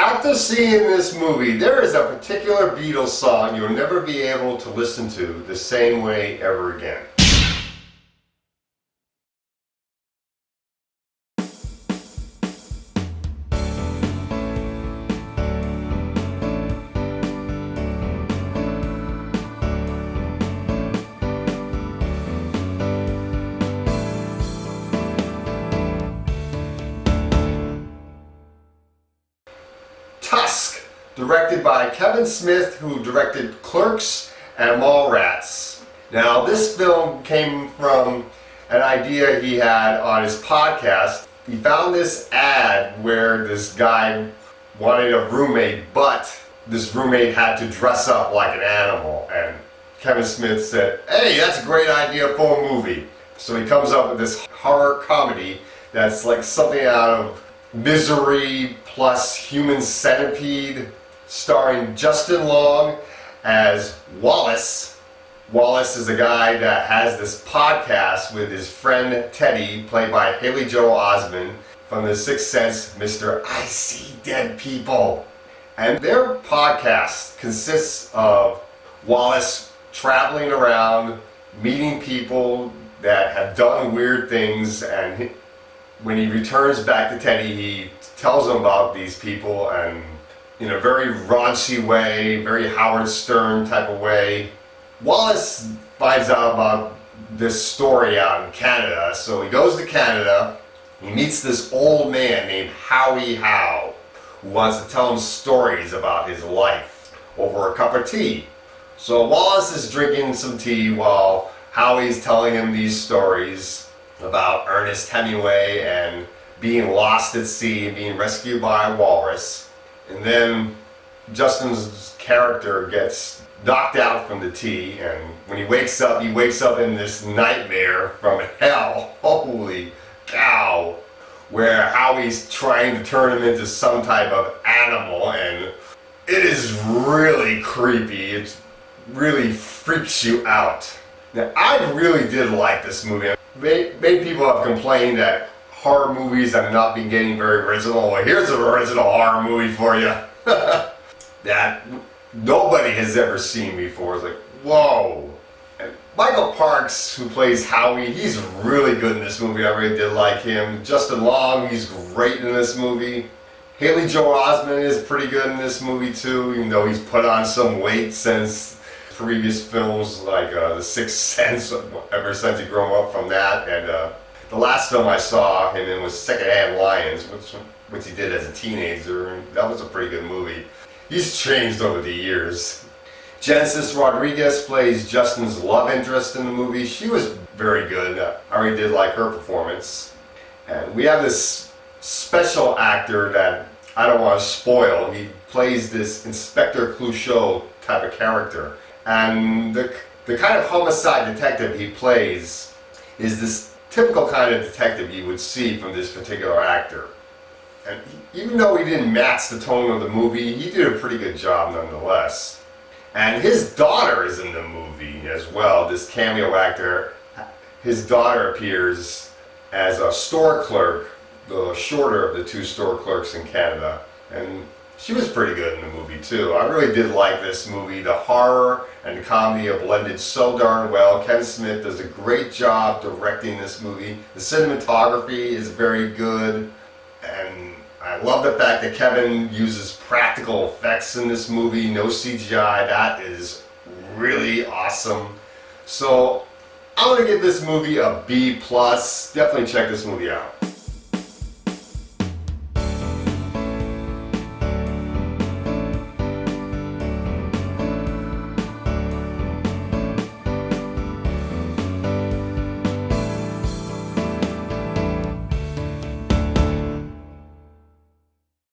After seeing this movie, there is a particular Beatles song you'll never be able to listen to the same way ever again. Tusk, directed by Kevin Smith, who directed Clerks and Mallrats. Now, this film came from an idea he had on his podcast. He found this ad where this guy wanted a roommate, but this roommate had to dress up like an animal. And Kevin Smith said, "Hey, that's a great idea for a movie." So he comes up with this horror comedy that's like something out of Misery plus Human Centipede, starring Justin Long as Wallace. Wallace is a guy that has this podcast with his friend Teddy, played by Haley Joel Osment from The Sixth Sense, Mr. I See Dead People. And their podcast consists of Wallace traveling around, meeting people that have done weird things, and when he returns back to Teddy, he tells him about these people, and in a very raunchy way, very Howard Stern type of way. Wallace finds out about this story out in Canada, so he goes to Canada. He meets this old man named Howie Howe, who wants to tell him stories about his life over a cup of tea. So Wallace is drinking some tea while Howie's telling him these stories about Ernest Hemingway and being lost at sea and being rescued by a walrus. And then Justin's character gets knocked out from the tea, and when he wakes up in this nightmare from hell. Holy cow! Where Howie's trying to turn him into some type of animal, and it is really creepy. It really freaks you out. Now, I really did like this movie. Many people have complained that horror movies have not been getting very original. Well, here's an original horror movie for you that nobody has ever seen before. It's like, whoa. And Michael Parks, who plays Howie, he's really good in this movie. I really did like him. Justin Long, he's great in this movie. Haley Joel Osment is pretty good in this movie too, even though he's put on some weight since previous films like The Sixth Sense, ever since he grew up from that. And the last film I saw him in was Secondhand Lions, which he did as a teenager, and that was a pretty good movie. He's changed over the years. Genesis Rodriguez plays Justin's love interest in the movie. She was very good. I really did like her performance. And we have this special actor that I don't want to spoil. He plays this Inspector Clouseau type of character. And the kind of homicide detective he plays is this typical kind of detective you would see from this particular actor. And even though he didn't match the tone of the movie, he did a pretty good job nonetheless. And his daughter is in the movie as well, this cameo actor. His daughter appears as a store clerk, the shorter of the two store clerks in Canada. And she was pretty good in the movie too. I really did like this movie. The horror and the comedy are blended so darn well. Kevin Smith does a great job directing this movie. The cinematography is very good. And I love the fact that Kevin uses practical effects in this movie. No CGI. That is really awesome. So I'm going to give this movie a B+. Definitely check this movie out.